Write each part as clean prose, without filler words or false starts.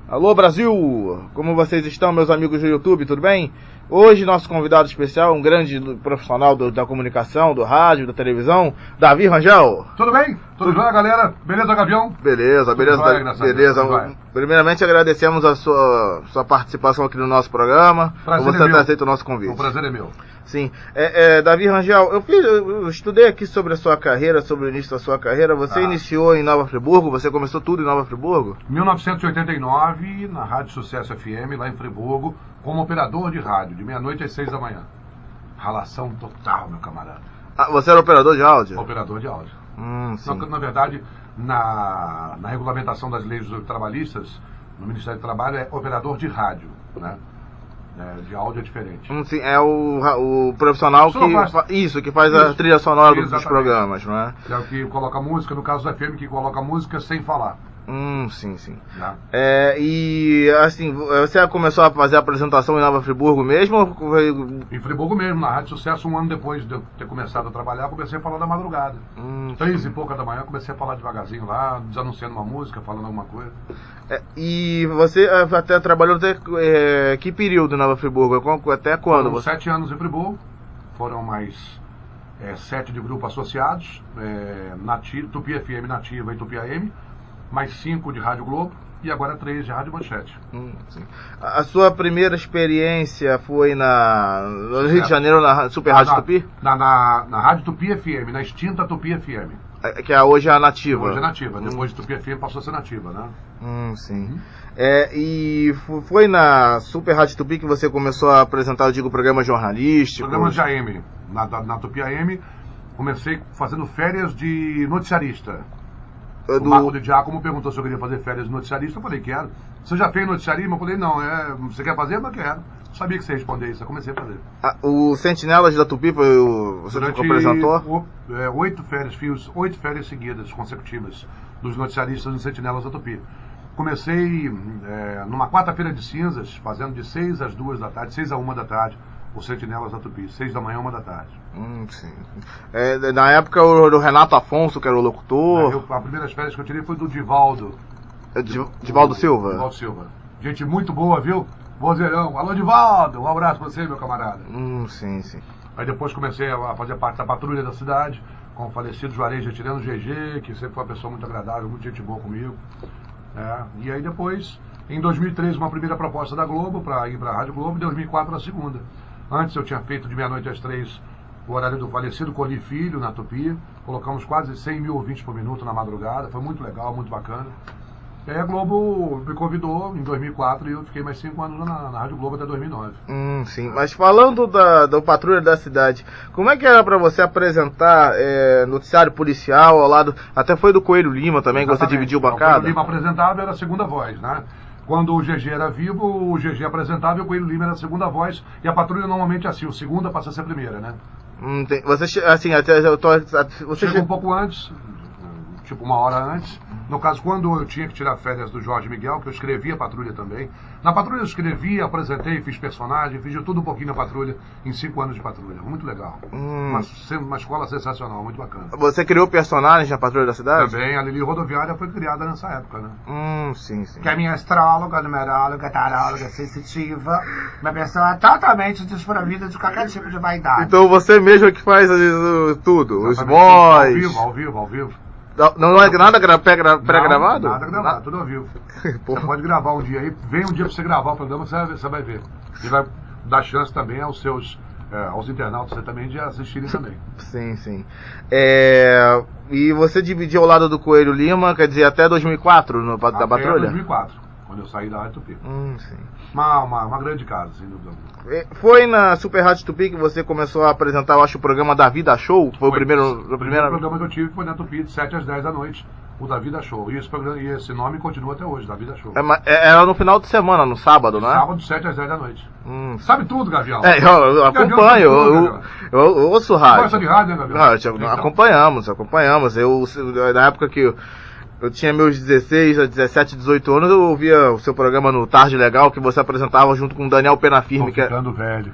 Alô Brasil, como vocês estão, meus amigos do YouTube, tudo bem? Hoje nosso convidado especial, um grande profissional da comunicação, do rádio, da televisão, Davi Rangel. Tudo bem? Tudo jóia, galera? Beleza, Gavião? Beleza. Primeiramente agradecemos a sua participação aqui no nosso programa, por você ter aceito o nosso convite. O prazer é meu. Sim. Davi Rangel, eu estudei aqui sobre a sua carreira, sobre o início da sua carreira. Você iniciou em Nova Friburgo, você começou tudo em Nova Friburgo? 1989, na Rádio Sucesso FM, lá em Friburgo, como operador de rádio, de meia-noite às 6 da manhã. Ralação total, meu camarada. Você era operador de áudio? Operador de áudio. Sim. Na verdade, na regulamentação das leis trabalhistas, no Ministério do Trabalho, é operador de rádio, né? De áudio é diferente. Sim, é o profissional que faz a trilha sonora dos programas, não é? É o que coloca música, no caso da FM, que coloca música sem falar. Sim. E assim, você começou a fazer a apresentação em Nova Friburgo mesmo? Em Friburgo mesmo, na Rádio Sucesso, um ano depois de eu ter começado a trabalhar, comecei a falar da madrugada. 3 e pouca da manhã, comecei a falar devagarzinho lá, desanunciando uma música, falando alguma coisa. E você até trabalhou até que período em Nova Friburgo? Até quando? Foram 7 anos em Friburgo, foram mais 7 de grupo associados, Tupi FM Nativa e Tupi AM, mais 5 de Rádio Globo e agora 3 de Rádio Manchete. Sim. A sua primeira experiência foi no Rio de Janeiro, na Super Rádio Tupi? Na Rádio Tupi FM, na extinta Tupi FM. Que hoje é a Nativa. Hoje é Nativa, depois de Tupi FM passou a ser Nativa, né? Sim. E foi na Super Rádio Tupi que você começou a apresentar, programas jornalísticos? Programas de AM. Na Tupi AM, comecei fazendo férias de noticiarista. O Marco de Giacomo perguntou se eu queria fazer férias de noticiarista. Eu falei, quero. Você já fez noticiarismo? Eu falei, não. Você quer fazer? Mas quero. Sabia que você ia responder isso. Eu comecei a fazer. O Sentinelas da Tupi você que apresentou? 8 férias seguidas, consecutivas, dos noticiaristas no Sentinelas da Tupi. Comecei numa quarta-feira de cinzas, fazendo de 6 às 2 da tarde, 6 a 1 da tarde, o Sentinelas da Tupi, 6 da manhã, 1 da tarde. Sim. Na época o Renato Afonso, que era o locutor. As primeiras férias que eu tirei foi do Divaldo. Divaldo Silva? Divaldo Silva. Gente muito boa, viu? Vozeirão. Alô, Divaldo! Um abraço pra você, meu camarada. Sim. Aí depois comecei a fazer parte da patrulha da cidade, com o falecido Juarez Retirando GG, que sempre foi uma pessoa muito agradável, muito gente boa comigo. E aí depois, em 2003, uma primeira proposta da Globo para ir para a Rádio Globo, em 2004 a segunda. Antes eu tinha feito de meia-noite às 3 o horário do falecido Coli Filho, na Tupi. Colocamos quase 100 mil ouvintes por minuto na madrugada. Foi muito legal, muito bacana. E aí a Globo me convidou em 2004 e eu fiquei mais 5 anos na Rádio Globo até 2009. Sim, mas falando da patrulha da cidade, como é que era para você apresentar noticiário policial ao lado, até foi do Coelho Lima também, que você dividiu bancada? O Coelho Lima apresentava, era a segunda voz, né? Quando o GG era vivo, o GG apresentava e o Coelho Lima era a segunda voz. E a patrulha normalmente é assim, o segunda passa a ser a primeira, né? Você, assim, você chega um pouco antes, tipo 1 hora antes. No caso, quando eu tinha que tirar férias do Jorge Miguel, que eu escrevia a patrulha também. Na patrulha eu escrevi, apresentei, fiz personagem, fiz de tudo um pouquinho na patrulha, em 5 anos de patrulha. Muito legal. Uma escola sensacional, muito bacana. Você criou personagens na patrulha da cidade? Também, a Lili Rodoviária foi criada nessa época, né? Sim. Que é minha astróloga, numeróloga, taróloga, sensitiva, uma pessoa totalmente desprovida de qualquer tipo de vaidade. Então você mesmo que faz tudo, os boys... Ao vivo. Não é nada pré-gravado? Nada gravado, tudo ao vivo. Você pode gravar um dia aí, vem um dia pra você gravar o programa, você vai ver. E vai dar chance também aos internautas também de assistirem também. Sim. E você dividiu ao lado do Coelho Lima, quer dizer, até 2004 da patrulha? Até 2004, quando eu saí da Rádio Tupi. Sim. Uma grande casa, sem dúvida. Foi na Super Rádio Tupi que você começou a apresentar, eu acho, o programa Da Vida Show? Foi o primeiro programa que eu tive foi na Tupi, de 7 às 10 da noite, o Da Vida Show. E esse nome continua até hoje, Da Vida Show. Era no final de semana, no sábado, não é? Sábado, 7 às 10 da noite. Sabe tudo, Gavião. Eu acompanho, eu ouço rádio. Você gosta de rádio, né, Gavião? Acompanhamos. Na época que Eu tinha meus 16, 17, 18 anos, eu ouvia o seu programa no Tarde Legal, que você apresentava junto com o Daniel Penafirme. Tô ficando velho.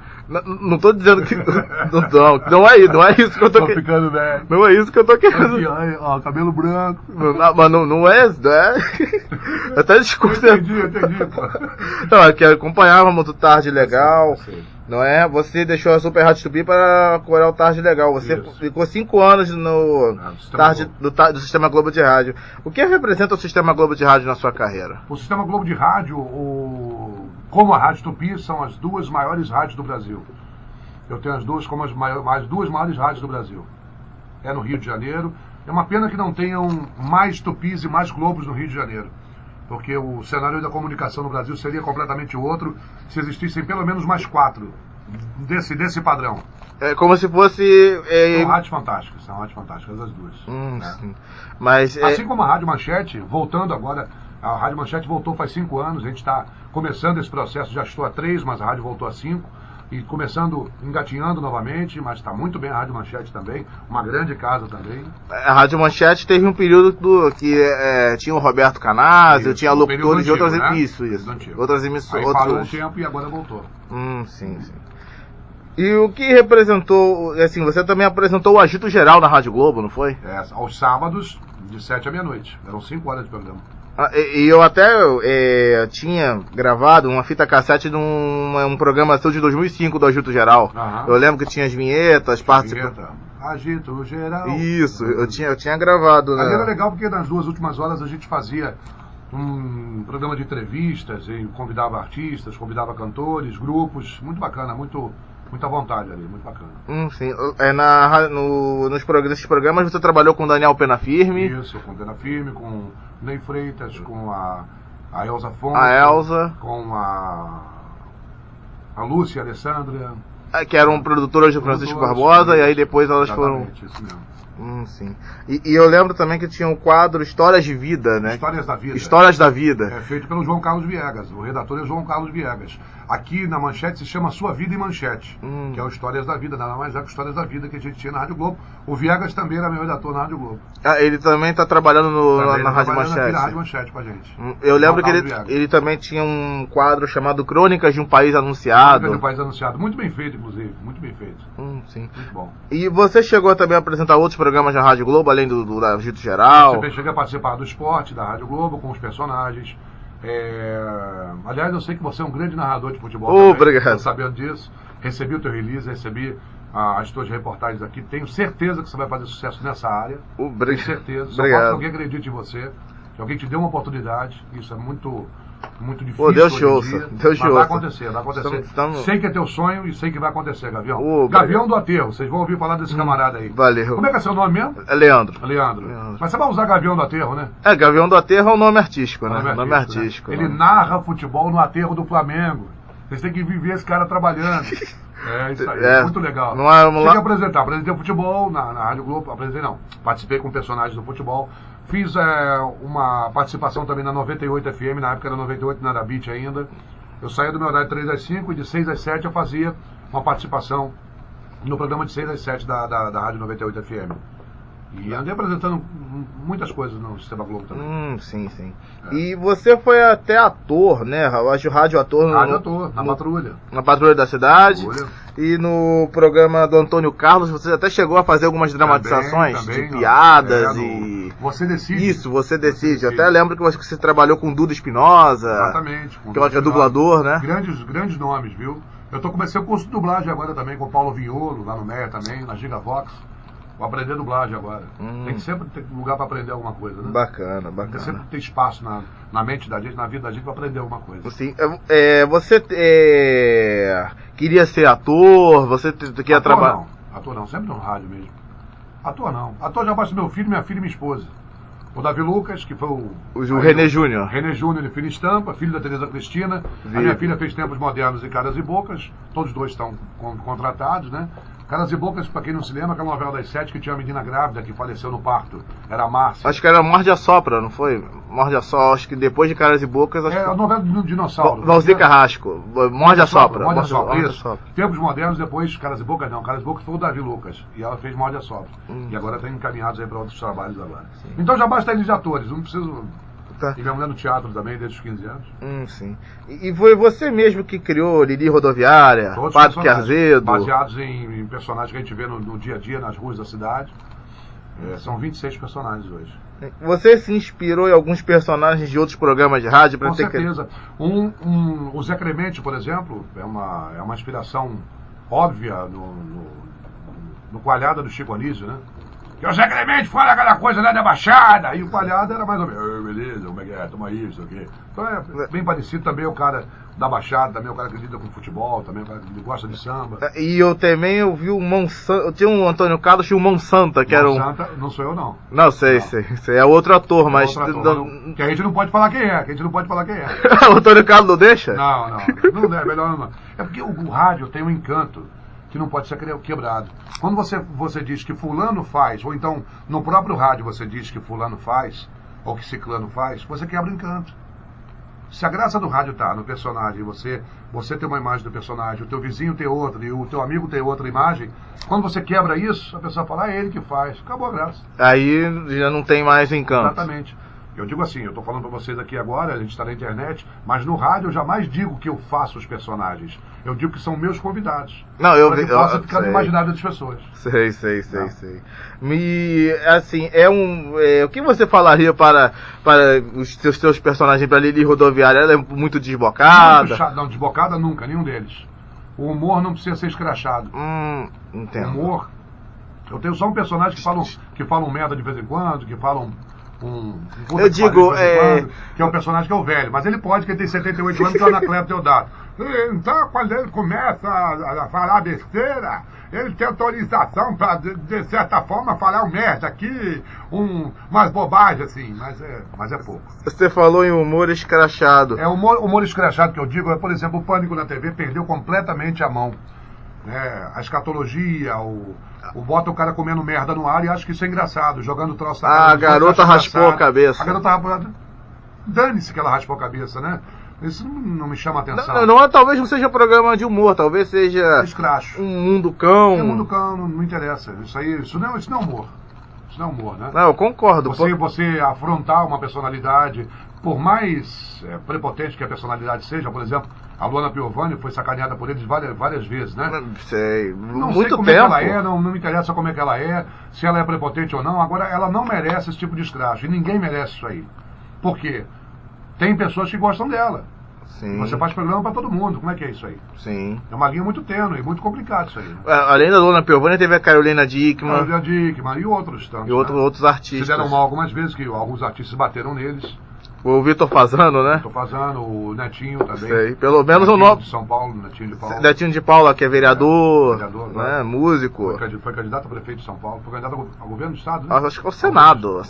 Não tô dizendo que... não é isso que eu tô querendo. Tô ficando velho. Não é isso que eu tô querendo. Aqui, ó, cabelo branco. Mas não é... Até desculpa. Eu entendi, pô. Não, é que acompanhávamos o Tarde Legal. Não é? Você deixou a Super Rádio Tupi para corar o Tarde Legal. Você ficou 5 anos no Tarde do Sistema Globo de Rádio. O que representa o Sistema Globo de Rádio na sua carreira? O Sistema Globo de Rádio, como a Rádio Tupi, são as 2 maiores rádios do Brasil. Eu tenho as duas como as 2 maiores rádios do Brasil. É no Rio de Janeiro. É uma pena que não tenham mais Tupis e mais Globos no Rio de Janeiro. Porque o cenário da comunicação no Brasil seria completamente outro se existissem pelo menos mais 4 desse padrão. É como se fosse... São rádios fantásticas as 2. Sim. Mas, assim como a Rádio Manchete, voltando agora, a Rádio Manchete voltou faz 5 anos, a gente está começando esse processo, já estou há 3, mas a rádio voltou a 5. E começando, engatinhando novamente, mas está muito bem a Rádio Manchete também, uma grande casa também. A Rádio Manchete teve um período que tinha o Roberto Canazio, tinha locutores de outras outras emissoras. Aí parou um tempo e agora voltou. Sim. E o que representou, assim, você também apresentou o Agito Geral na Rádio Globo, não foi? Aos sábados, de 7 à meia-noite. Eram 5 horas de programa. E eu até tinha gravado uma fita cassete de um programa seu de 2005 do Agito Geral. Eu lembro que tinha as vinhetas, Agito Geral. Isso, eu tinha gravado, né? Ali era legal porque nas 2 últimas horas a gente fazia um programa de entrevistas e convidava artistas, convidava cantores, grupos. Muito bacana, muita vontade ali, muito bacana. Sim. Nesses programas você trabalhou com o Daniel Penafirme? Isso, com o Penafirme, com Ney Freitas, com a Elza Fonte. A Elza. Com a Lúcia e a Alessandra. Que eram produtoras de Francisco Barbosa, e aí depois elas foram... Isso mesmo. Sim. E eu lembro também que tinha um quadro Histórias de Vida, né? Histórias da Vida. É feito pelo João Carlos Viegas. O redator é João Carlos Viegas. Aqui na Manchete se chama Sua Vida em Manchete, que é o Histórias da Vida, nada mais é que Histórias da Vida que a gente tinha na Rádio Globo. O Viegas também era meu redator na Rádio Globo. Ele também está trabalhando na Rádio Manchete. Na Rádio Manchete com a gente. Eu lembro que ele também tinha um quadro chamado Crônicas de um País Anunciado. Crônicas de um País Anunciado. Muito bem feito, inclusive. Muito bem feito. Sim. Muito bom. E você chegou também a apresentar outros programas na Rádio Globo, além do Agito Geral? Eu cheguei a participar do esporte da Rádio Globo com os personagens. Aliás, eu sei que você é um grande narrador de futebol. Obrigado. Estou sabendo disso. Recebi o teu release, recebi as tuas reportagens aqui. Tenho certeza que você vai fazer sucesso nessa área. Tenho certeza. Só falta que alguém acredite em você, que alguém te dê uma oportunidade. Isso é muito difícil. Deus te ouça. Mas vai acontecer. Sei que é teu sonho e sei que vai acontecer, Gavião. Gavião do Aterro, vocês vão ouvir falar desse camarada aí. Valeu. Como é que é seu nome mesmo? É Leandro. Mas você vai usar Gavião do Aterro, né? Gavião do Aterro é o nome artístico, né? Nome artístico. Ele narra futebol no aterro do Flamengo. Vocês têm que viver esse cara trabalhando. Isso aí, muito legal. Tem que apresentar. Apresentei o futebol na Rádio Globo. Participei com personagens do futebol. Fiz uma participação também na 98 FM, na época era 98, não era Beat ainda. Eu saía do meu horário de 3 às 5 e de 6 às 7 eu fazia uma participação no programa de 6 às 7 da Rádio 98 FM. E andei apresentando muitas coisas no Sistema Globo também. Sim. E você foi até ator, né? Eu acho rádio ator. Na Patrulha. Na Patrulha da Cidade. E no programa do Antônio Carlos, você até chegou a fazer algumas dramatizações de piadas e... Você Decide. Isso, Você Decide. Eu até lembro que você trabalhou com Duda Espinosa. Exatamente. Que é dublador, né? Grandes nomes, viu? Eu comecei o curso de dublagem agora também com o Paulo Violo, lá no MEA também, na Gigavox. Vou aprender dublagem agora. Tem que sempre ter lugar para aprender alguma coisa, né? Bacana. Tem que sempre ter espaço na mente da gente, na vida da gente, para aprender alguma coisa. Sim. Você queria ser ator? Você queria trabalhar? Ator não, sempre no rádio mesmo. Ator não. Ator já basta meu filho, minha filha e minha esposa. O Davi Lucas, que foi o René Júnior. René Júnior de Filha Estampa, filho da Tereza Cristina. A minha filha fez Tempos Modernos e Caras e Bocas. Todos dois estão contratados, né? Caras e Bocas, pra quem não se lembra, aquela novela das 7 que tinha uma menina grávida que faleceu no parto. Era a Márcia. Acho que era Morde a Sopra, não foi? Morde a Sopra, acho que depois de Caras e Bocas... Acho a novela do dinossauro. Valzir Carrasco. Morde a Sopra. Morde a Sopra, isso. Tempos modernos, depois Caras e Bocas não. Caras e Bocas foi o Davi Lucas. E ela fez Morde a Sopra. E agora tá encaminhados aí pra outros trabalhos agora. Sim. Então já basta eles de atores, não preciso... Tá. E minha mulher no teatro também, desde os 15 anos. Sim. E foi você mesmo que criou Lili Rodoviária, Padre Azedo? Baseados em personagens que a gente vê no dia a dia, nas ruas da cidade. São 26 personagens hoje. Você se inspirou em alguns personagens de outros programas de rádio? Com certeza. O Zé Clemente, por exemplo, é uma inspiração óbvia no Coalhada do Chico Anísio, né? Que o Zé Clemente fala aquela coisa lá da Baixada. E o Coalhada era mais ou menos, beleza, como é que é, toma isso aqui. Então é bem parecido também o cara da Baixada, também o cara que lida com futebol, também o cara que gosta de samba. E eu também ouvi o Monsanto, tinha um Antônio Carlos, tinha um Monsanto, que era um... Monsanto, não sou eu não. Não, sei, é outro ator, mas... Que a gente não pode falar quem é, O Antônio Carlos não deixa? Não é melhor não. É porque o rádio tem um encanto que não pode ser quebrado. Quando você diz que fulano faz, ou então no próprio rádio você diz que fulano faz, ou que ciclano faz, você quebra o encanto. Se a graça do rádio está no personagem, você tem uma imagem do personagem, o teu vizinho tem outra, e o teu amigo tem outra imagem, quando você quebra isso, a pessoa fala, é ele que faz, acabou a graça. Aí já não tem mais encanto. Exatamente. Eu digo assim, eu estou falando para vocês aqui agora, a gente está na internet, mas no rádio eu jamais digo que eu faço os personagens. Eu digo que são meus convidados. Não, eu posso ficar no imaginário das pessoas. Sei. Assim, o que você falaria para os seus personagens, para Lili Rodoviária? Ela é muito desbocada? Não, desbocada nunca, nenhum deles. O humor não precisa ser escrachado. Entendo. O humor... Eu tenho só um personagem que falam merda de vez em quando, que falam... eu digo, que é um personagem que é o velho, mas ele pode, que ele tem 78 anos e está na Cleber Teodato. Então, quando ele começa a falar besteira, ele tem autorização para, de certa forma, falar merda aqui, umas bobagens assim, mas é pouco. Você falou em humor escrachado. Humor escrachado que eu digo, por exemplo, o Pânico na TV perdeu completamente a mão. A escatologia, bota o cara comendo merda no ar e acha que isso é engraçado, jogando troço na cara. A garota raspou a cabeça. A garota raspou. Dane-se que ela raspou a cabeça, né? Isso não me chama a atenção. Não, talvez não seja programa de humor, talvez seja escracho. Um Mundo Cão. Um Mundo Cão, não interessa. Isso não é humor. Isso não é humor, né? Não, eu concordo. Você afrontar uma personalidade, por mais prepotente que a personalidade seja, por exemplo, a Luana Piovani foi sacaneada por eles várias vezes, né? Sei. Não muito sei como tempo. É que ela é, não me interessa como é que ela é, se ela é prepotente ou não. Agora, ela não merece esse tipo de escracho. E ninguém merece isso aí. Por quê? Tem pessoas que gostam dela. Sim. Você faz programa pra todo mundo. Como é que é isso aí? Sim. É uma linha muito tênue, muito complicado isso aí. Né? Além da Luana Piovani, teve a Carolina Dickmann. Carolina Dickmann e outros tantos. E outros artistas. Fizeram mal algumas vezes, que alguns artistas bateram neles. O Vitor Fazano, né? Vitor Fazano, o Netinho também. Sei, pelo menos o nome. De São Paulo, Netinho de Paula. Netinho de Paula, que é vereador, né? Músico. Foi candidato a prefeito de São Paulo, foi candidato ao governo do Estado, né? Acho que é o Senado.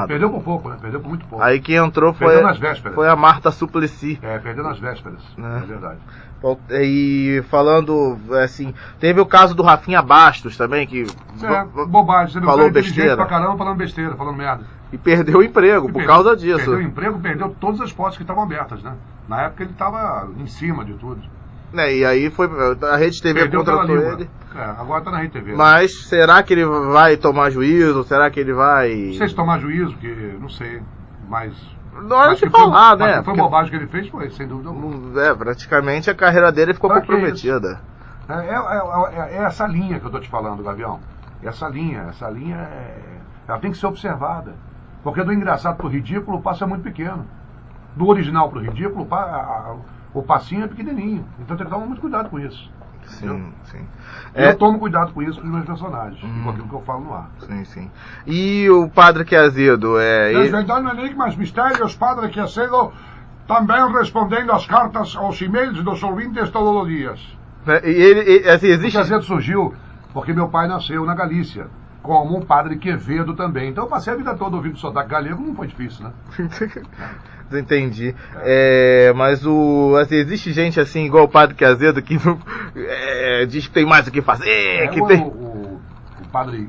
Perdeu por pouco, né? Perdeu por muito pouco. Aí quem entrou foi a Marta Suplicy. Perdeu nas vésperas, é verdade. E falando, assim, teve o caso do Rafinha Bastos também, que... bobagem. Você falou besteira. Pra caramba, falando besteira, falando merda. E perdeu o emprego por causa disso. Perdeu o emprego, perdeu todas as portas que estavam abertas, né? Na época ele estava em cima de tudo. E aí a Rede TV contratou ele. Agora está na Rede TV. Mas será que ele vai tomar juízo? Será que ele vai... Não sei se tomar juízo, porque não sei, mas... Não hora de falar, né? Mas foi bobagem que ele fez, foi, sem dúvida alguma. Praticamente a carreira dele ficou comprometida. É essa linha que eu estou te falando, Gavião. Essa linha ela tem que ser observada. Porque do engraçado pro ridículo o passo é muito pequeno. Do original pro ridículo o passinho é pequenininho. Então tem que tomar muito cuidado com isso. Sim. Eu tomo cuidado com isso com os meus personagens, com aquilo que eu falo no ar. Sim. E o Padre Azedo Desvendando enigmas, mistérios, Padre Azedo também respondendo às cartas, aos e-mails dos ouvintes todos os dias. Existe... O Azedo surgiu porque meu pai nasceu na Galícia, como o Padre Quevedo também. Então eu passei a vida toda ouvindo sotaque galego, não foi difícil, né? Entendi. Mas existe gente assim, igual o Padre Azedo, que diz que tem mais o que fazer.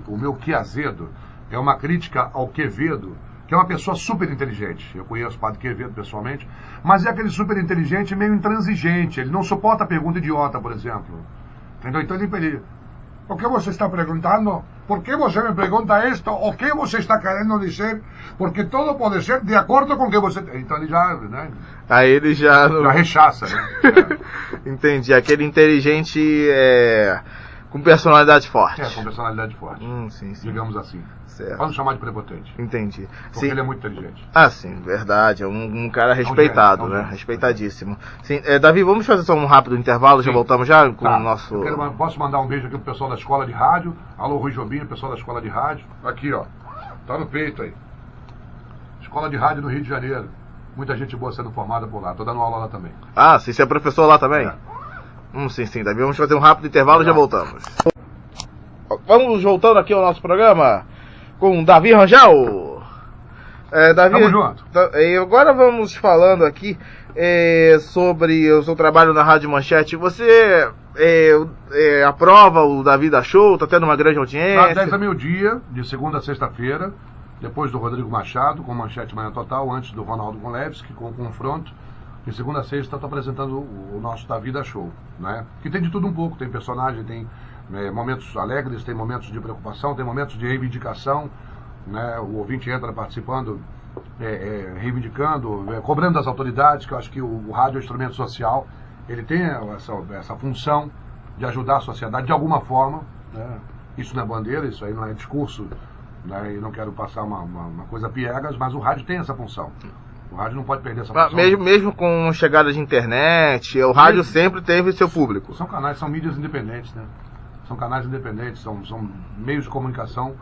O Melqui Azedo é uma crítica ao Quevedo, que é uma pessoa super inteligente. Eu conheço o padre Quevedo pessoalmente, mas é aquele super inteligente meio intransigente. Ele não suporta a pergunta idiota, por exemplo. Entendeu? Então ele... O que você está perguntando? Por que você me pergunta isto? O que você está querendo dizer? Porque tudo pode ser de acordo com o que você... Então ele já... Né? Aí ele já rechaça, né? Entendi. Aquele inteligente com personalidade forte. Com personalidade forte. Sim. Digamos assim. Certo. Pode chamar de prepotente. Entendi. Porque ele é muito inteligente. Sim, verdade. É um cara respeitado, né? Respeitadíssimo. Sim, Davi, vamos fazer só um rápido intervalo, já voltamos já com o nosso... Posso mandar um beijo aqui pro pessoal da Escola de Rádio. Alô, Rui Jobim, pessoal da Escola de Rádio. Aqui, ó. Tá no peito aí. Escola de Rádio no Rio de Janeiro. Muita gente boa sendo formada por lá. Tô dando aula lá também. Sim, você é professor lá também? Sim, Davi. Vamos fazer um rápido intervalo e já voltamos. Vamos voltando aqui ao nosso programa com Davi Rangel. Davi, tamo junto. E agora vamos falando aqui sobre o seu trabalho na Rádio Manchete. Você aprova o Davi da Show? Tá tendo uma grande audiência? Às 10 a meio-dia, de segunda a sexta-feira, depois do Rodrigo Machado, com Manchete Manhã Total, antes do Ronaldo Konlevski, com o Confronto. De segunda a sexta, estou apresentando o nosso Davi da Show, né? Que tem de tudo um pouco, tem personagem, tem momentos alegres, tem momentos de preocupação, tem momentos de reivindicação, né? O ouvinte entra participando, reivindicando, cobrando das autoridades, que eu acho que o rádio é um instrumento social, ele tem essa função de ajudar a sociedade de alguma forma, né? Isso não é bandeira, isso aí não é discurso, né? E não quero passar uma coisa piegas, mas o rádio tem essa função. O rádio não pode perder essa função. Mesmo com chegada de internet, o rádio sempre teve seu público. São mídias independentes, né? São canais independentes, são meios de comunicação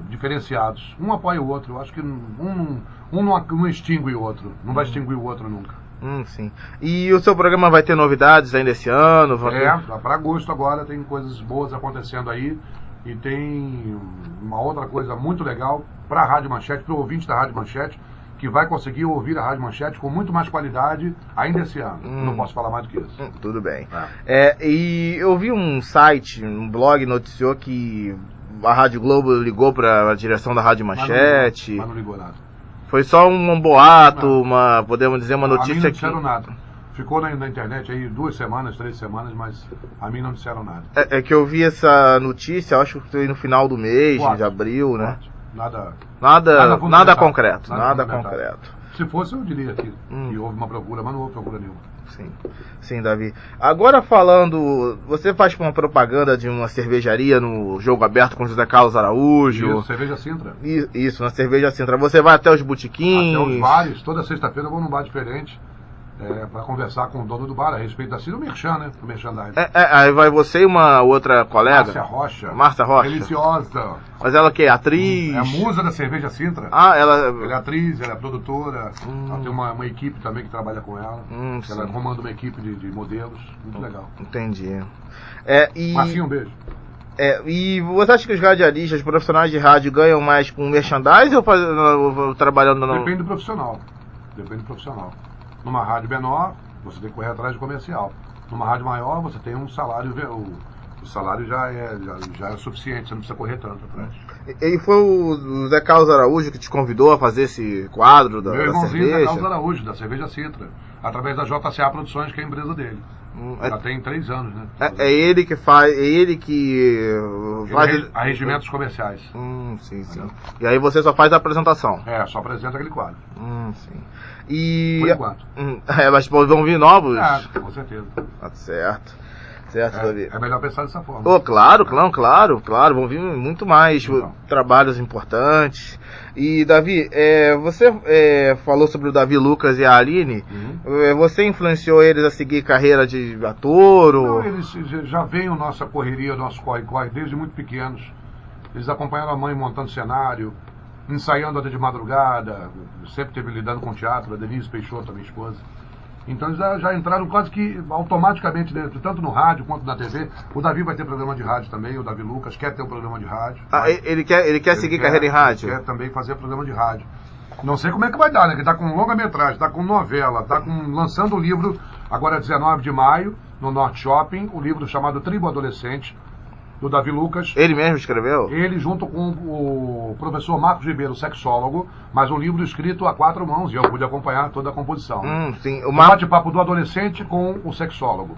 diferenciados. Um apoia o outro. Eu acho que um não extingue o outro. Não vai extinguir o outro nunca. Sim. E o seu programa vai ter novidades ainda esse ano? Para agosto agora tem coisas boas acontecendo aí. E tem uma outra coisa muito legal para a Rádio Manchete, para o ouvinte da Rádio Manchete, que vai conseguir ouvir a Rádio Manchete com muito mais qualidade ainda esse ano. Não posso falar mais do que isso. Tudo bem. E eu vi um site, um blog noticiou que a Rádio Globo ligou para a direção da Rádio Manchete. Mas não ligou nada. Foi só um boato, podemos dizer, uma notícia a mim não disseram nada. Ficou na internet aí 2 semanas, 3 semanas, mas a mim não disseram nada. É que eu vi essa notícia, acho que foi no final do mês, de abril, né? Nada concreto. Se fosse, eu diria que houve uma procura, mas não houve procura nenhuma. Sim, Davi. Agora falando, você faz uma propaganda de uma cervejaria no Jogo Aberto com José Carlos Araújo. Isso, Cerveja Sintra. Isso, na Cerveja Sintra. Você vai até os botequins? Até os bares, toda sexta-feira eu vou num bar diferente. Para conversar com o dono do bar a respeito da o merchan, né? O merchandising. Aí vai você e uma outra colega? Márcia Rocha. Deliciosa. Mas ela que é atriz? É a musa da Cerveja Sintra. Ela é atriz, ela é produtora. Ela tem uma equipe também que trabalha com ela. Ela comanda uma equipe de modelos. Muito legal. Entendi. Marcinho, um beijo. E você acha que os radialistas, os profissionais de rádio ganham mais com merchandising ou trabalhando no... Depende do profissional. Numa rádio menor, você tem que correr atrás de comercial. Numa rádio maior, você tem um salário, o salário já é suficiente, você não precisa correr tanto atrás. E foi o Zé Carlos Araújo que te convidou a fazer esse quadro da cerveja? Meu irmãozinho Zé Carlos Araújo, da Cerveja Sintra, através da JCA Produções, que é a empresa dele. Já tem 3 anos, né? É ele que faz, arregimentos comerciais. Sim. E aí você só faz a apresentação? Só apresenta aquele quadro. Sim. Por enquanto. Mas vão vir novos? Com certeza. Certo, Davi. É melhor pensar dessa forma. Claro. Vão vir muito mais trabalhos importantes. E, Davi, você falou sobre o Davi Lucas e a Aline. Você influenciou eles a seguir carreira de ator? Não, eles já veem a nossa correria, o nosso corre-corre desde muito pequenos. Eles acompanharam a mãe montando cenário, ensaiando até de madrugada, sempre teve lidando com teatro, a Denise Peixoto, minha esposa. Então eles já entraram quase que automaticamente dentro, tanto no rádio quanto na TV. O Davi vai ter programa de rádio também, o Davi Lucas quer ter um programa de rádio. Ele quer seguir carreira em rádio? Quer também fazer programa de rádio. Não sei como é que vai dar, né? Que tá com longa-metragem, tá com novela, tá lançando o livro agora 19 de maio, no Norte Shopping, um livro chamado Tribo Adolescente, do Davi Lucas. Ele mesmo escreveu? Ele junto com o professor Marcos Ribeiro, sexólogo, mas um livro escrito a 4 mãos, e eu pude acompanhar toda a composição. Sim. O bate-papo do adolescente com o sexólogo.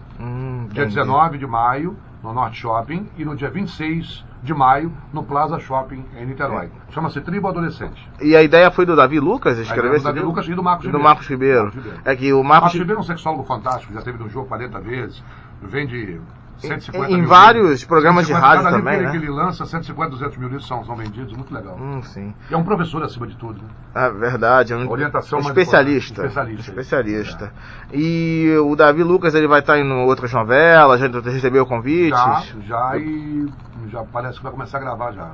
Dia 19 de maio, no Norte Shopping, e no dia 26 de maio, no Plaza Shopping, em Niterói. Chama-se Tribo Adolescente. E a ideia foi do Davi Lucas escrever esse livro? Do Davi Lucas e do Marcos Ribeiro. Do Marcos Ribeiro. É que o Marcos Ribeiro é um sexólogo fantástico, já teve no jogo 40 vezes, vende 150 em mil vários livros. programas 150, de rádio cada também, livro né? que ele lança, 150, 200 mil livros são vendidos, muito legal. Sim. E é um professor acima de tudo. Né? É verdade. É orientação especialista. Especialista. E o Davi Lucas, ele vai estar em outras novelas, já recebeu convites? Já parece que vai começar a gravar já.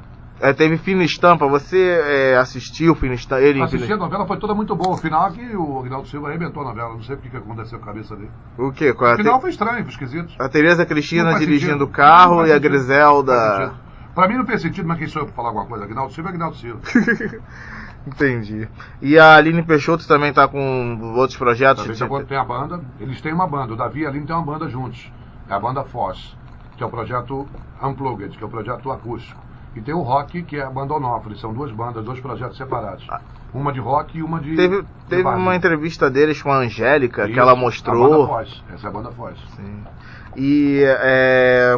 Teve Fina Estampa, você assistiu Fina Estampa? Assisti a novela, foi toda muito boa. O final é que o Aguinaldo Silva arrebentou a novela, não sei o que aconteceu com a cabeça dele. O quê? O final foi estranho, foi esquisito. A Tereza Cristina dirigindo o carro e a Griselda... Pra mim não fez sentido, mas quem sou eu pra falar alguma coisa? Aguinaldo Silva é Aguinaldo Silva. Entendi. E a Aline Peixoto também tá com outros projetos? Também tem a banda, eles têm uma banda, o Davi e a Aline têm uma banda juntos. É a banda Foz, que é o projeto Unplugged, que é o projeto acústico. E tem o rock, que é a banda Onópolis. São duas bandas, dois projetos separados. Uma de rock e uma de... Teve uma entrevista deles com a Angélica, que ela mostrou... A banda Foz. Essa é a banda Foz. Sim. E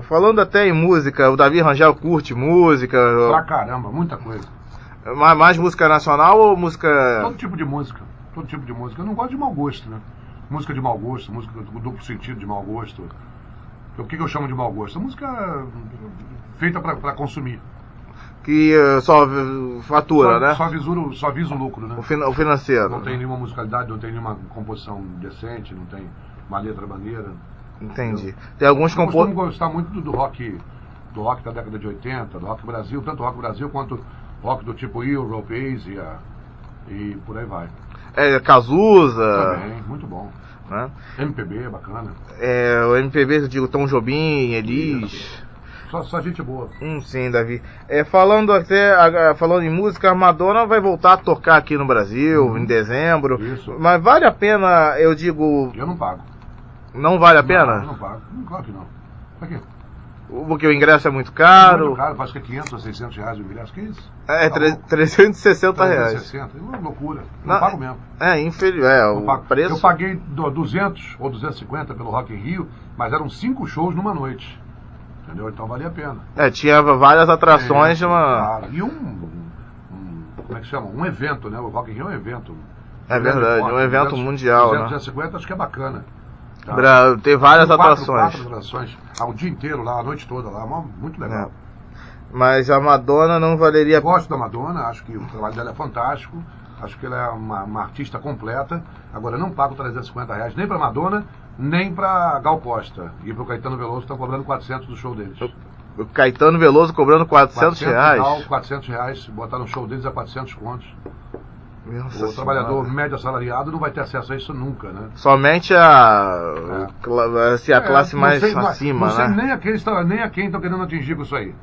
falando até em música, o Davi Rangel curte música? Pra caramba, muita coisa. Mais música nacional ou música... Todo tipo de música. Todo tipo de música. Eu não gosto de mau gosto, né? Música de mau gosto, música do duplo sentido de mau gosto. O que eu chamo de mau gosto? A música feita pra consumir. Que só fatura, né? Só visa o lucro, né? O financeiro. Não tem nenhuma musicalidade, não tem nenhuma composição decente, não tem uma letra maneira. Entendi. Tem alguns Eu costumo gostar muito do rock da década de 80, do rock Brasil, tanto rock Brasil quanto rock do tipo Europe, Asia e por aí vai. Cazuza. Também, muito bom. Né? MPB, bacana. O MPB, eu digo Tom Jobim, Elis... Só gente boa. Sim, Davi. Falando em música, a Madonna vai voltar a tocar aqui no Brasil em dezembro. Isso. Mas vale a pena, eu digo... Eu não pago. Não vale a pena? Não pago. Claro que não. Pra quê? Porque o ingresso é muito caro. É muito caro, acho que é 500 ou 600 reais o ingresso. Que isso? 360 reais. 360, é uma loucura. Não pago mesmo. O preço... Eu paguei 200 ou 250 pelo Rock in Rio, mas eram 5 shows numa noite. Entendeu? Então valia a pena. Tinha várias atrações. Claro. E como é que chama? Um evento, né? O Rock in Rio é um evento. É verdade, um evento mundial, 250, acho que é bacana. Tá? Ter várias atrações. Quatro atrações, o dia inteiro lá, a noite toda lá, muito legal. Mas a Madonna não valeria... Eu gosto da Madonna, acho que o trabalho dela é fantástico, acho que ela é uma artista completa. Agora, eu não pago 350 reais nem pra Madonna, nem pra Gal Costa. E pro Caetano Veloso estão cobrando 400 do show deles. O Caetano Veloso cobrando 400 reais? 400 reais, botar no show deles é 400 contos. Nossa o trabalhador médio assalariado não vai ter acesso a isso nunca, né? Somente a classe mais acima, não sei né? Nem a quem estão querendo atingir com isso aí.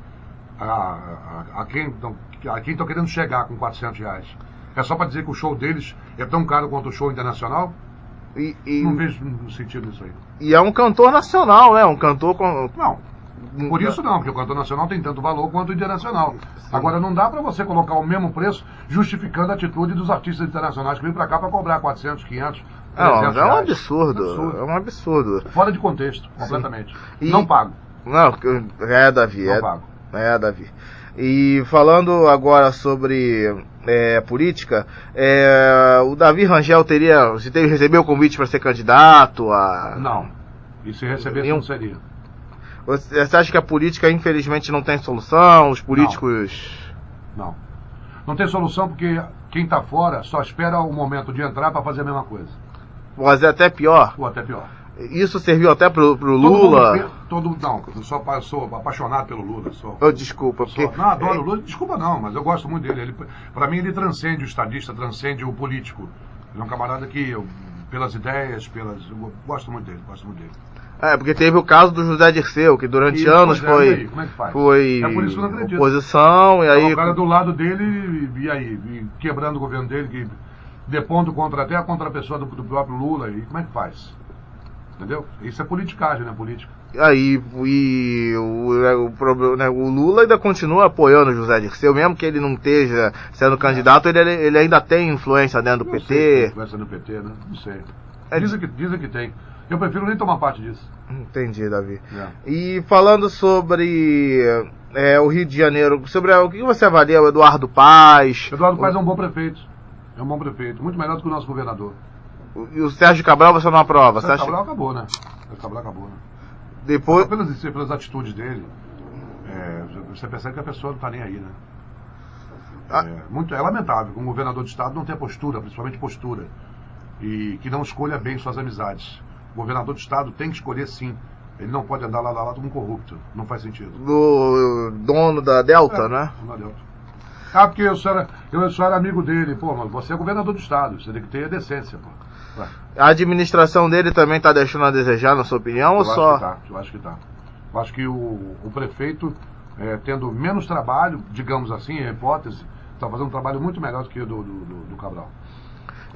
A quem estão querendo chegar com 400 reais. É só para dizer que o show deles é tão caro quanto o show internacional? Não vejo sentido nisso aí. E é um cantor nacional, né? Um cantor com... Não. Por isso não, porque o cantor nacional tem tanto valor quanto o internacional. Sim. Agora não dá para você colocar o mesmo preço justificando a atitude dos artistas internacionais que vêm para cá para cobrar 400, 500, 300 é um absurdo. É um absurdo. Fora de contexto, completamente. E... Não pago. Não, Davi. Não pago. Davi. E falando agora sobre política, o Davi Rangel recebeu o convite para ser candidato a... Não. E se recebesse não seria. Você acha que a política, infelizmente, não tem solução? Os políticos... Não. Não tem solução porque quem está fora só espera o momento de entrar para fazer a mesma coisa. Mas é até pior? Ou até pior. Isso serviu até pro Lula? Não, eu sou apaixonado pelo Lula. Desculpa, porque... Não, adoro o Lula. Desculpa não, mas eu gosto muito dele. Para mim ele transcende o estadista, transcende o político. Ele é um camarada que, pelas ideias, eu gosto muito dele. Porque teve o caso do José Dirceu, que durante anos foi como é que faz? Foi é por isso que eu não acredito. Oposição, e aí... O cara do lado dele, e aí? Quebrando o governo dele, depondo até contra a pessoa do próprio Lula, e como é que faz? Entendeu? Isso é politicagem, né? Política. Aí, o problema, né, o Lula ainda continua apoiando o José Dirceu, mesmo que ele não esteja sendo candidato, ele ainda tem influência dentro do não PT. Sei se tem influência no PT, né? Não sei. Dizem que tem. Eu prefiro nem tomar parte disso. Entendi, Davi. É. E falando sobre o Rio de Janeiro, sobre o que você avalia o Eduardo Paes? Eduardo Paes é um bom prefeito. É um bom prefeito. Muito melhor do que o nosso governador. E o Sérgio Cabral você não aprova? O Sérgio Cabral acabou, né? O Sérgio Cabral acabou, né? Depois... Pelas atitudes dele, você percebe que a pessoa não está nem aí, né? É lamentável que um governador de estado não tenha postura, principalmente postura, e que não escolha bem suas amizades. O governador de estado tem que escolher sim. Ele não pode andar lá como um corrupto. Não faz sentido. Do dono da Delta, né? Dono da Delta. Ah, porque eu só era amigo dele. Pô, mas você é governador do estado. Você tem que ter decência, pô. A administração dele também está deixando a desejar, na sua opinião, ou só? Eu acho que tá. Eu acho que o prefeito, tendo menos trabalho, digamos assim, em hipótese, está fazendo um trabalho muito melhor do que o do Cabral.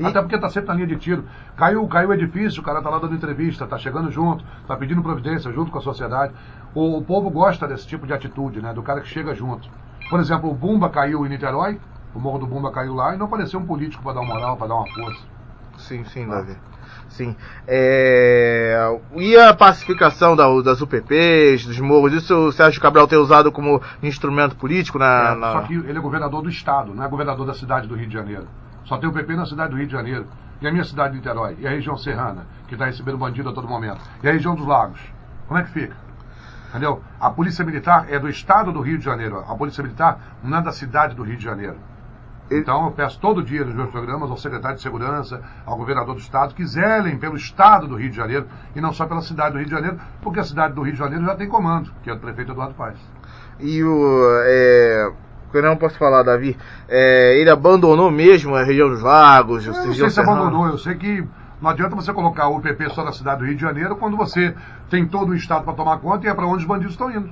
Até porque está sempre na linha de tiro. Caiu o edifício, o cara está lá dando entrevista, está chegando junto, está pedindo providência junto com a sociedade. O povo gosta desse tipo de atitude, né? Do cara que chega junto. Por exemplo, o Bumba caiu em Niterói, o Morro do Bumba caiu lá e não apareceu um político para dar uma moral, para dar uma força. Sim, Davi. Sim. E a pacificação das UPPs, dos morros, isso o Sérgio Cabral tem usado como instrumento político Só que ele é governador do estado, não é governador da cidade do Rio de Janeiro. Só tem o PP na cidade do Rio de Janeiro. E a minha cidade de Niterói, e a região serrana, que está recebendo bandido a todo momento. E a região dos lagos. Como é que fica? Entendeu? A Polícia Militar é do estado do Rio de Janeiro. A Polícia Militar não é da cidade do Rio de Janeiro. Então eu peço todo dia nos meus programas ao secretário de Segurança, ao governador do estado, que zelem pelo estado do Rio de Janeiro e não só pela cidade do Rio de Janeiro, porque a cidade do Rio de Janeiro já tem comando, que é o prefeito Eduardo Paes. E eu não posso falar, Davi, ele abandonou mesmo a região dos lagos? Eu não sei se abandonou, eu sei que não adianta você colocar o UPP só na cidade do Rio de Janeiro quando você tem todo o estado para tomar conta e é para onde os bandidos estão indo.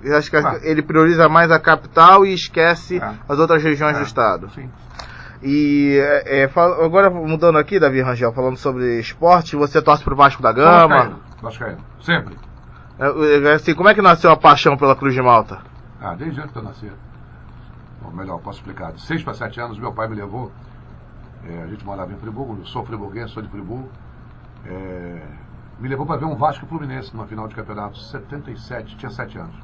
Eu acho que ele prioriza mais a capital e esquece as outras regiões do estado. Sim. E agora mudando aqui, Davi Rangel, falando sobre esporte, você torce pro Vasco da Gama? Vascaíno, sempre. Assim, como é que nasceu a paixão pela Cruz de Malta? Desde antes de eu nascer. Ou melhor, posso explicar. De 6 para 7 anos, meu pai me levou. A gente morava em Friburgo, eu sou friburguense, sou de Friburgo. Me levou para ver um Vasco e Fluminense numa final de campeonato, 77, tinha 7 anos.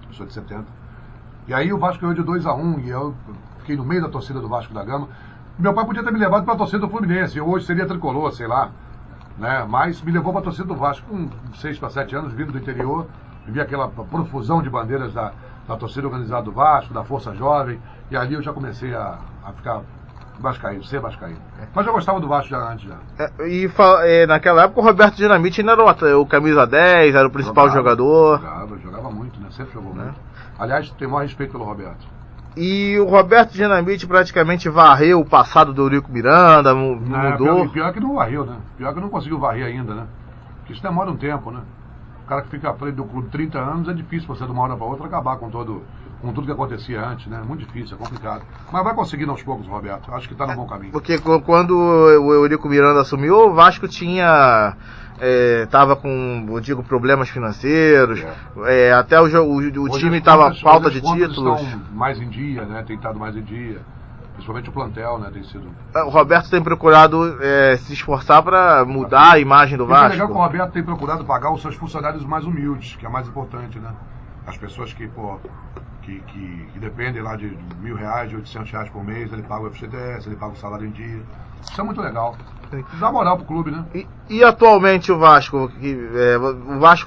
Eu sou de 70. E aí o Vasco ganhou de 2-1 e eu fiquei no meio da torcida do Vasco da Gama. Meu pai podia ter me levado para a torcida do Fluminense, eu hoje seria tricolor, sei lá. Né? Mas me levou para a torcida do Vasco com 6 para 7 anos, vindo do interior. Vi aquela profusão de bandeiras da torcida organizada do Vasco, da Força Jovem. E ali eu já comecei a ficar vascaíno, ser vascaíno. Mas eu gostava do Vasco já antes. Naquela época o Roberto Dinamite ainda era o camisa 10, era o principal jogador. Jogava muito, né? Sempre jogou muito. Aliás, tenho o maior respeito pelo Roberto. E o Roberto Dinamite praticamente varreu o passado do Eurico Miranda, mudou. Pior que não varreu, né? Pior que não conseguiu varrer ainda, né? Porque isso demora um tempo, né? O cara que fica à frente do clube 30 anos é difícil você de uma hora para outra acabar com tudo que acontecia antes, né? Muito difícil, é complicado. Mas vai conseguindo aos poucos, Roberto. Acho que está no bom caminho. Porque quando o Eurico Miranda assumiu, o Vasco tava com, eu digo, problemas financeiros. Até o time estava falta de títulos. Estão mais em dia, né? Tem estado mais em dia. Principalmente o plantel, né? Tem sido. O Roberto tem procurado se esforçar para mudar a imagem do Vasco. É legal que o Roberto tem procurado pagar os seus funcionários mais humildes, que é mais importante, né? As pessoas que dependem lá de R$1.000, de R$800 por mês, ele paga o FGTS, ele paga o salário em dia. Isso é muito legal. Dá moral pro clube, né? E atualmente o Vasco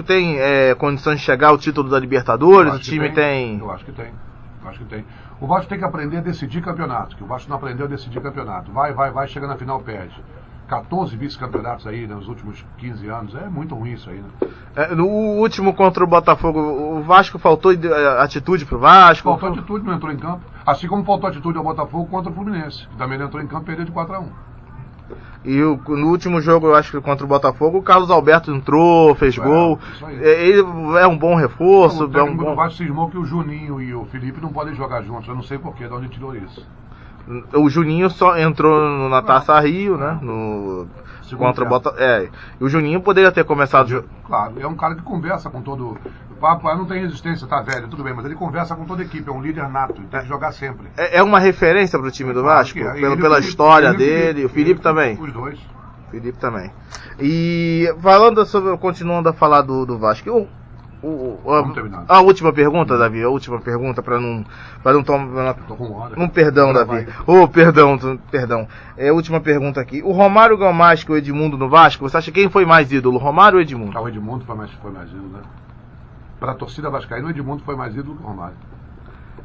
tem condições de chegar ao título da Libertadores? O time tem? Eu acho que tem. O Vasco tem que aprender a decidir campeonato, que o Vasco não aprendeu a decidir campeonato. Vai, chega na final, perde. 14 vice-campeonatos aí nos últimos 15 anos, é muito ruim isso aí, né? No último contra o Botafogo, o Vasco faltou atitude pro Vasco? Faltou atitude, não entrou em campo. Assim como faltou atitude ao Botafogo contra o Fluminense, que também não entrou em campo e perdeu de 4-1. E no último jogo, eu acho que contra o Botafogo, o Carlos Alberto entrou, fez gol. Ele é um bom reforço. O Vasco cismou que o Juninho e o Felipe não podem jogar juntos. Eu não sei porquê, de onde tirou isso. O Juninho só entrou na Taça Rio, né? contra o Botafogo. E o Juninho poderia ter começado. Claro, é um cara que conversa com todo. O Papai não tem resistência, tá velho, tudo bem, mas ele conversa com toda a equipe, é um líder nato, ele tem que jogar sempre. É uma referência pro time do Vasco? Pela história dele, o Felipe também? Os dois. Felipe também. E falando sobre, continuando a falar do Vasco, a última pergunta, Davi, a última pergunta para não tomar. Tô com hora. Perdão, Davi. Perdão. É a última pergunta aqui. O Romário ganhou mais que o Edmundo no Vasco? Você acha quem foi mais ídolo, Romário ou Edmundo? O Edmundo foi mais ídolo, né? Para a torcida vascaína, o Edmundo foi mais ídolo que o Romário.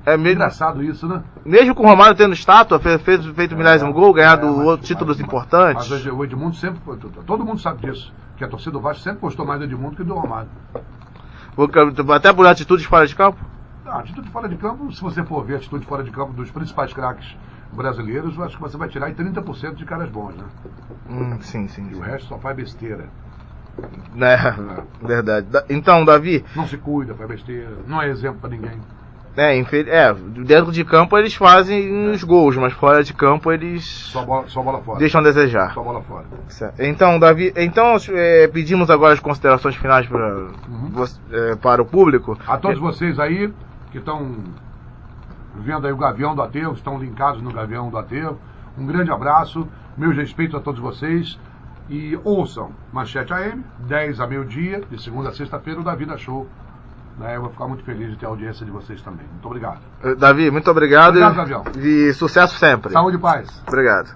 Engraçado isso, né? Mesmo com o Romário tendo estátua, feito milhares de gol, ganhado títulos importantes. Mas o Edmundo sempre foi. Todo mundo sabe disso. Que a torcida do Vasco sempre gostou mais do Edmundo que do Romário. Até por atitudes fora de campo? Não, atitude fora de campo, se você for ver a atitude fora de campo dos principais craques brasileiros, eu acho que você vai tirar aí 30% de caras bons, né? Sim. E o resto só faz besteira. Verdade. Então, Davi... Não se cuida, faz besteira. Não é exemplo pra ninguém. Dentro de campo eles fazem os gols, mas fora de campo eles... Só bola fora. Deixam a desejar. Só bola fora. Certo. Então, Davi, pedimos agora as considerações finais para o público. A todos vocês aí que estão vendo aí o Gavião do Aterro, estão linkados no Gavião do Aterro, um grande abraço, meus respeitos a todos vocês e ouçam Manchete AM, 10 a meio-dia, de segunda a sexta-feira, o Davi da Show. Eu vou ficar muito feliz de ter a audiência de vocês também. Muito obrigado. Davi, muito obrigado. Obrigado, Gavião. E sucesso sempre. Saúde e paz. Obrigado.